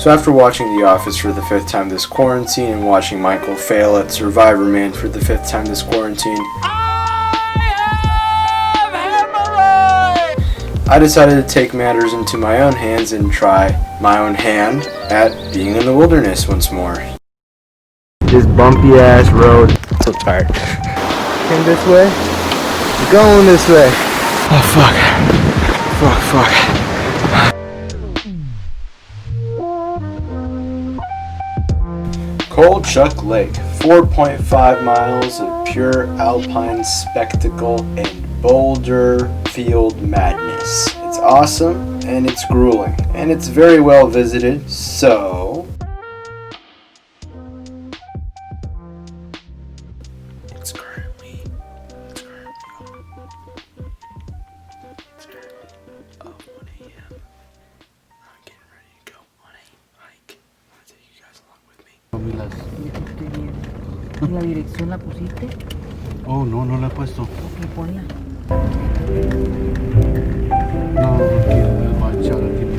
So after watching The Office for the 5th time this quarantine and watching Michael fail at Survivor Man for the 5th time this quarantine, I decided to take matters into my own hands and try my own hand at being in the wilderness once more. This bumpy ass road. So tired. Came this way. We're going this way. Oh fuck. Fuck. Colchuck Lake, 4.5 miles of pure alpine spectacle and boulder field madness. It's awesome and it's grueling and it's very well visited, so it's currently 1 a.m. I'm getting ready to go on a hike. I'm gonna take you guys along with me. ¿Y la dirección la pusiste? Oh, no la he puesto. Ok, ponla. No, porque va a echar aquí mi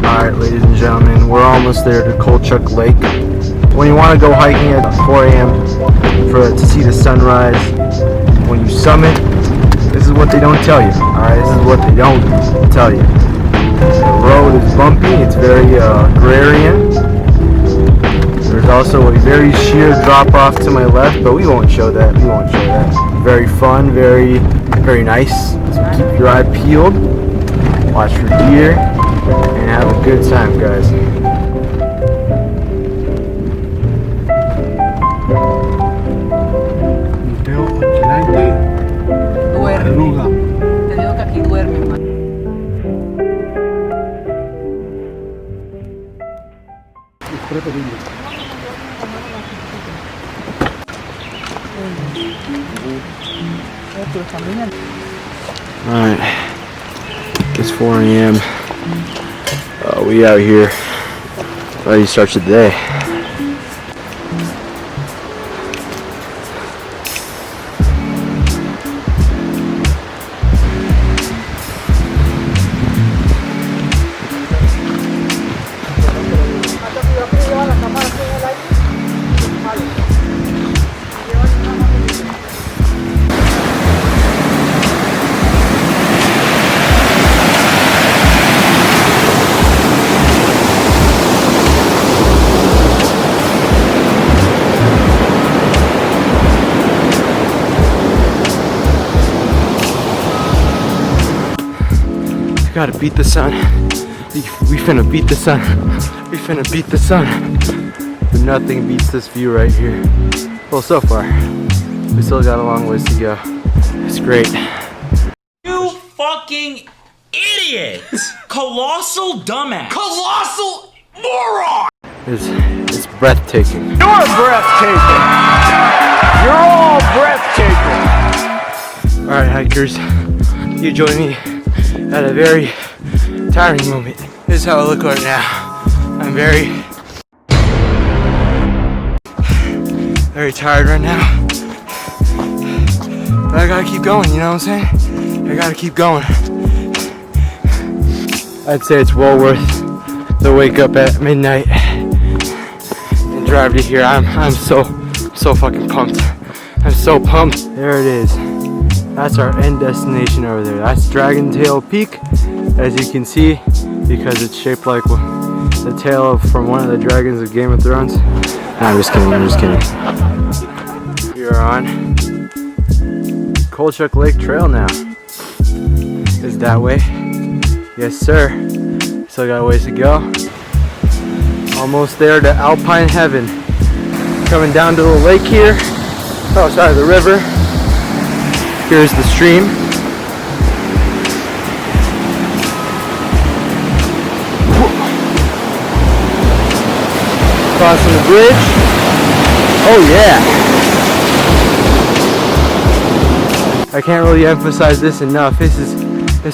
Alright, ladies and gentlemen, we're almost there to Colchuck Lake. When you want to go hiking at 4 a.m. to see the sunrise, when you summit, this is what they don't tell you. Alright, this is what they don't tell you. The road is bumpy, it's very agrarian. There's also a very sheer drop off to my left, but we won't show that. Very fun, very nice. So keep your eye peeled, watch for deer, and have a good time, guys. Duerme. Te digo que aquí duerme, man. Alright, it's 4 a.m. We out here ready to start the day. Gotta beat the sun. We finna beat the sun. We finna beat the sun. But nothing beats this view right here. Well, so far. We still got a long ways to go. It's great. You fucking idiot! Colossal dumbass! Colossal moron! It's breathtaking. You're breathtaking! You're all breathtaking! Alright, hikers. You join me at a very tiring moment This is how I look right now. I'm very tired right now. But I gotta keep going, you know what I'm saying? I gotta keep going. I'd say it's well worth the wake up at midnight and drive to here. I'm so fucking pumped. I'm so pumped. There it is. That's our end destination over there. That's Dragon Tail Peak, as you can see, because it's shaped like the tail from one of the dragons of Game of Thrones. No, I'm just kidding, I'm just kidding. We are on Colchuck Lake Trail now. Is that way? Yes, sir. Still got a ways to go. Almost there to Alpine Heaven. Coming down to the lake here. Oh, sorry, the river. Here's the stream. Crossing the bridge. Oh yeah. I can't really emphasize this enough. This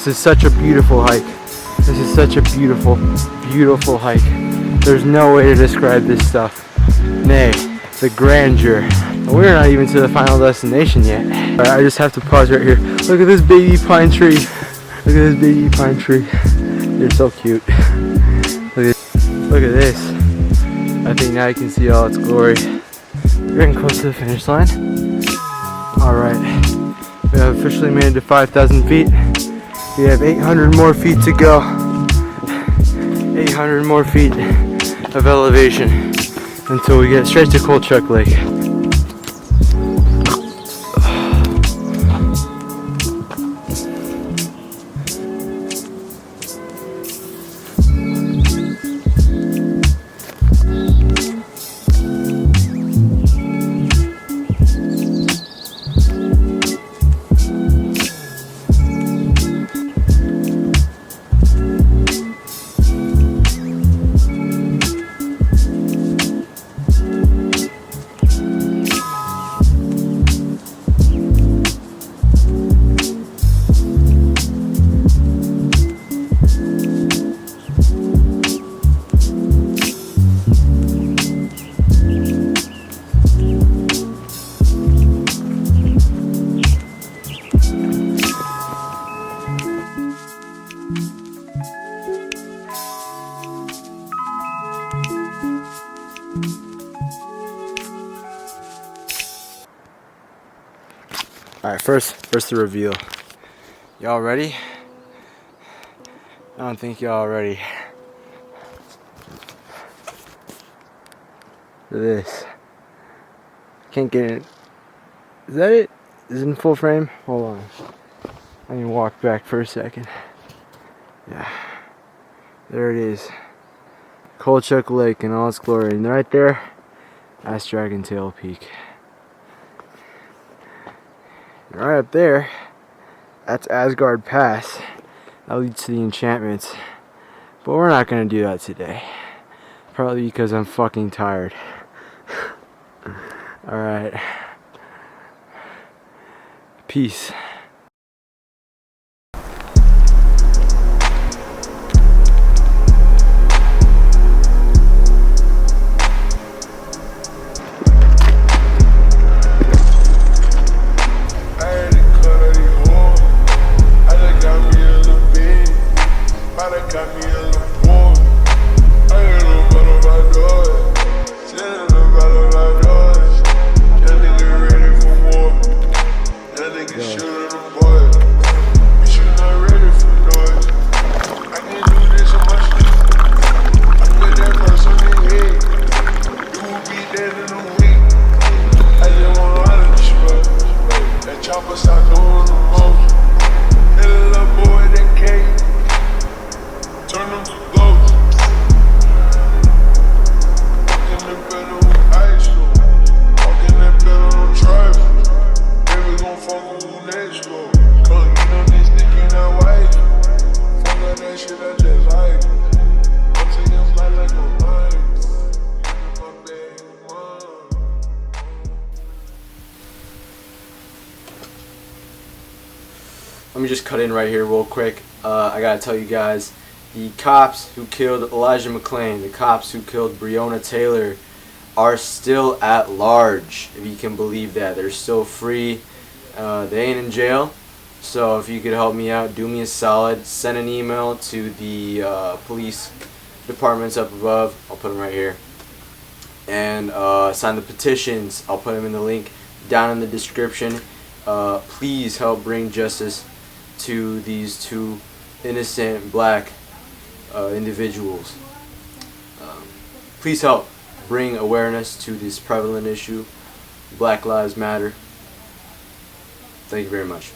is such a beautiful hike. This is such a beautiful, beautiful hike. There's no way to describe this stuff. Nay, the grandeur. We're not even to the final destination yet. Alright, I just have to pause right here. Look at this baby pine tree. Look at this baby pine tree. They're so cute. Look at this. I think now you can see all its glory. We're getting close to the finish line. Alright, we have officially made it to 5,000 feet. We have 800 more feet to go. 800 more feet of elevation until we get straight to Colchuck Lake. Alright, first the reveal. Y'all ready? I don't think y'all ready. Look at this. Can't get it. Is that it? Is it in full frame? Hold on. I need to walk back for a second. Yeah. There it is. Colchuck Lake in all its glory. And right there, that's Dragon Tail Peak. And right up there, that's Asgard Pass. That leads to the enchantments. But we're not gonna do that today. Probably because I'm fucking tired. Alright. Peace. Let me just cut in right here real quick. I gotta tell you guys The cops who killed Elijah McClain, the cops who killed Breonna Taylor, are still at large, if you can believe that. They're still free. They ain't in jail. So if you could help me out, do me a solid. Send an email to the police departments up above. I'll put them right here. And sign the petitions. I'll put them in the link down in the description. Please help bring justice to these two innocent black individuals. Please help bring awareness to this prevalent issue. Black Lives Matter. Thank you very much.